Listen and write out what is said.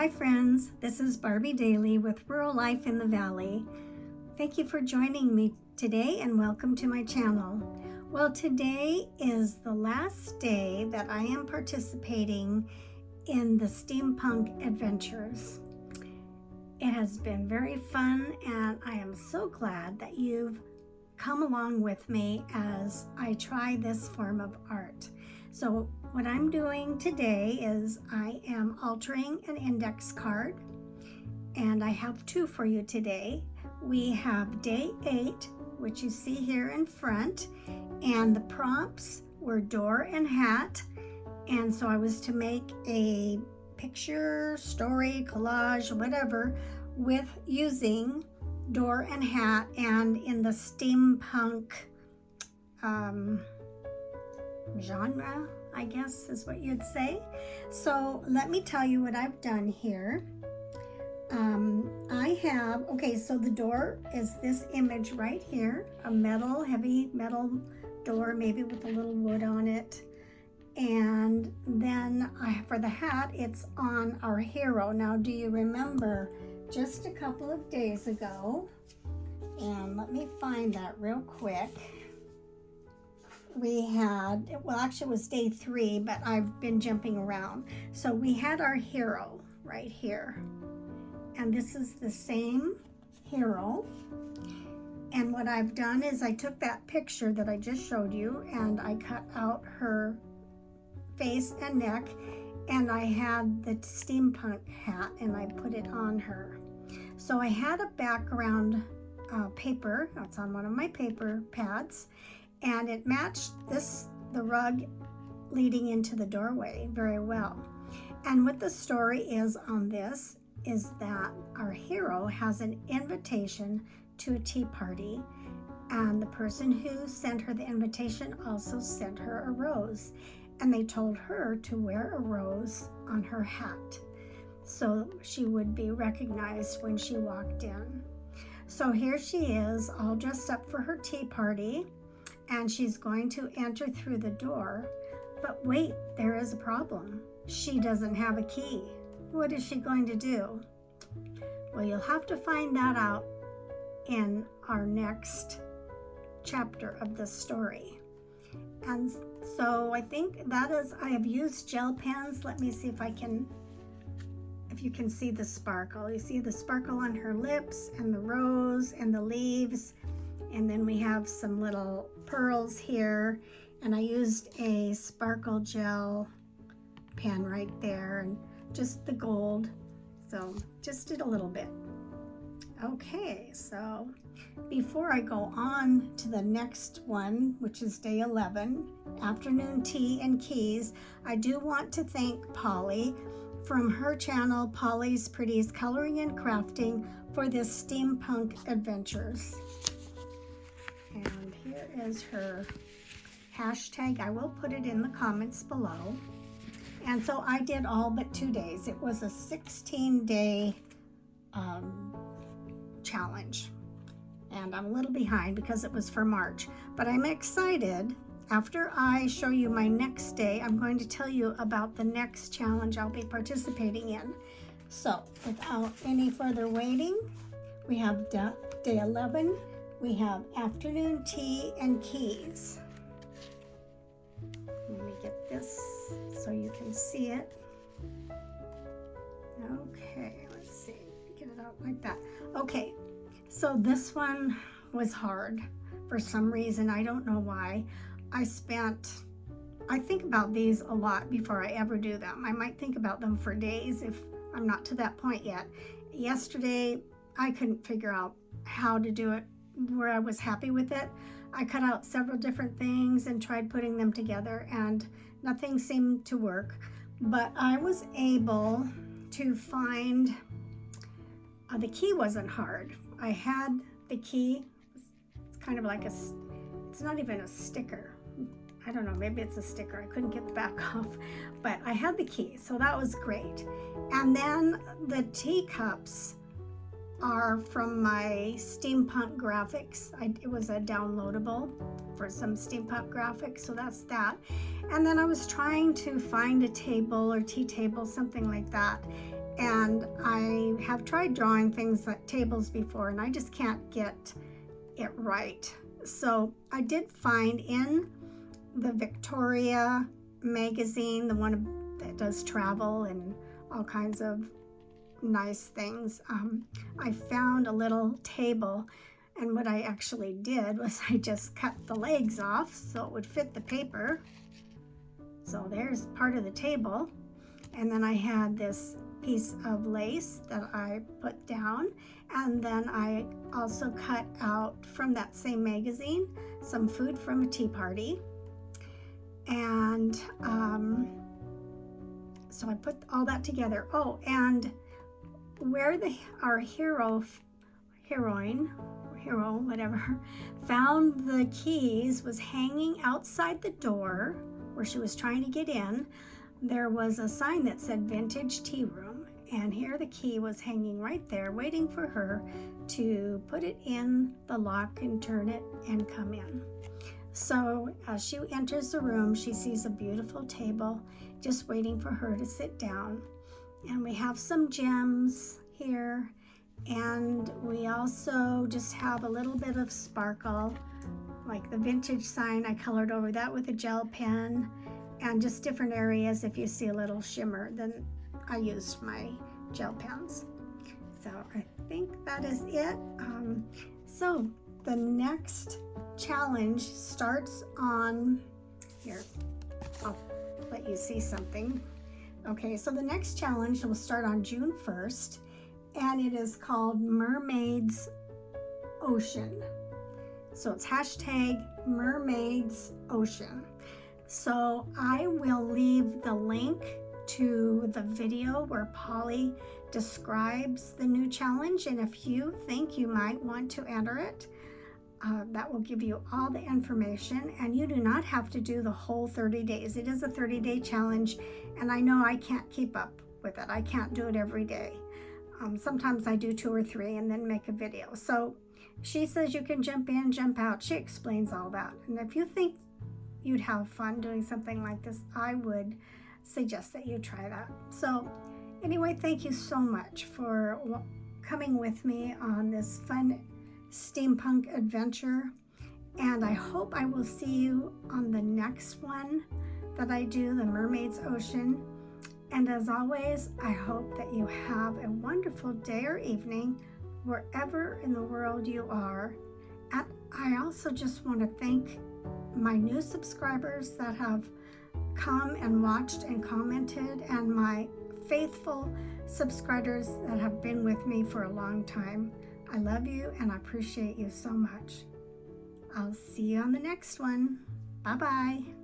Hi friends, this is Barbie Daly with Rural Life in the Valley. Thank you for joining me today and welcome to my channel. Well, today is the last day that I am participating in the Steampunk Adventures. It has been very fun and I am so glad that you've come along with me as I try this form of art. So what I'm doing today is I am altering an index card, and I have two for you today. We have day 8, which you see here in front, and the prompts were door and hat. And so I was to make a picture, story, collage, whatever, with using door and hat and in the steampunk genre, I guess is what you'd say. So let me tell you what I've done here. So the door is this image right here, a heavy metal door, maybe with a little wood on it. And then for the hat, it's on our hero. Now, do you remember just a couple of days ago, and let me find that real quick, we had, well, actually it was day 3, but I've been jumping around. So we had our hero right here, and this is the same hero. And what I've done is I took that picture that I just showed you and I cut out her face and neck, and I had the steampunk hat and I put it on her. So I had a background paper, that's on one of my paper pads, and it matched the rug leading into the doorway very well. And what the story is on this is that our hero has an invitation to a tea party, and the person who sent her the invitation also sent her a rose, and they told her to wear a rose on her hat so she would be recognized when she walked in. So here she is, all dressed up for her tea party, and she's going to enter through the door. But wait, there is a problem. She doesn't have a key. What is she going to do? Well, you'll have to find that out in our next chapter of the story. And so I think that is, I have used gel pens. Let me see if you can see the sparkle. You see the sparkle on her lips and the rose and the leaves. And then we have some little pearls here. And I used a sparkle gel pen right there and just the gold. So just did a little bit. Okay, so before I go on to the next one, which is day 11, afternoon tea and keys, I do want to thank Polly from her channel, Polly's Pretties Coloring and Crafting, for this Steampunk Adventures. And here is her hashtag. I will put it in the comments below. And so I did all but 2 days. It was a 16-day challenge. And I'm a little behind because it was for March. But I'm excited. After I show you my next day, I'm going to tell you about the next challenge I'll be participating in. So without any further waiting, we have day 11. We have afternoon tea and keys. Let me get this so you can see it. Okay, let's see. Get it out like that. Okay, so this one was hard for some reason. I don't know why. I think about these a lot before I ever do them. I might think about them for days if I'm not to that point yet. Yesterday, I couldn't figure out how to do it where I was happy with it. I cut out several different things and tried putting them together and nothing seemed to work. But I was able to find, the key wasn't hard. I had the key. It's kind of like it's not even a sticker. I don't know, maybe it's a sticker. I couldn't get the back off, but I had the key, so that was great. And then the teacups are from my steampunk graphics. It was a downloadable for some steampunk graphics, so that's that. And then I was trying to find a table or tea table, something like that, And I have tried drawing things like tables before, and I just can't get it right. So I did find in the Victoria magazine, the one that does travel and all kinds of nice things, I found a little table, and what I actually did was I just cut the legs off so it would fit the paper. So there's part of the table, and then I had this piece of lace that I put down, and then I also cut out from that same magazine some food from a tea party, and so I put all that together. Oh, and where our hero, whatever, found the keys was hanging outside the door where she was trying to get in. There was a sign that said Vintage Tea Room, and here the key was hanging right there waiting for her to put it in the lock and turn it and come in. So as she enters the room, she sees a beautiful table just waiting for her to sit down, and we have some gems here, and we also just have a little bit of sparkle, like the vintage sign. I colored over that with a gel pen, and just different areas. If you see a little shimmer, then I used my gel pens. So I think that is it. So the next challenge starts on here. I'll let you see something. Okay, so the next challenge will start on June 1st, and it is called Mermaids Ocean. So it's hashtag Mermaids Ocean. So I will leave the link to the video where Polly describes the new challenge, and if you think you might want to enter it, that will give you all the information, and you do not have to do the whole 30 days. It is a 30-day challenge, and I know I can't keep up with it. I can't do it every day. Sometimes I do 2 or 3 and then make a video. So she says you can jump in, jump out. She explains all that. And if you think you'd have fun doing something like this, I would suggest that you try that. So anyway, thank you so much for coming with me on this fun steampunk adventure, and I hope I will see you on the next one that I do, the Mermaids Ocean. And as always, I hope that you have a wonderful day or evening wherever in the world you are. And I also just want to thank my new subscribers that have come and watched and commented, and my faithful subscribers that have been with me for a long time. I love you and I appreciate you so much. I'll see you on the next one. Bye-bye.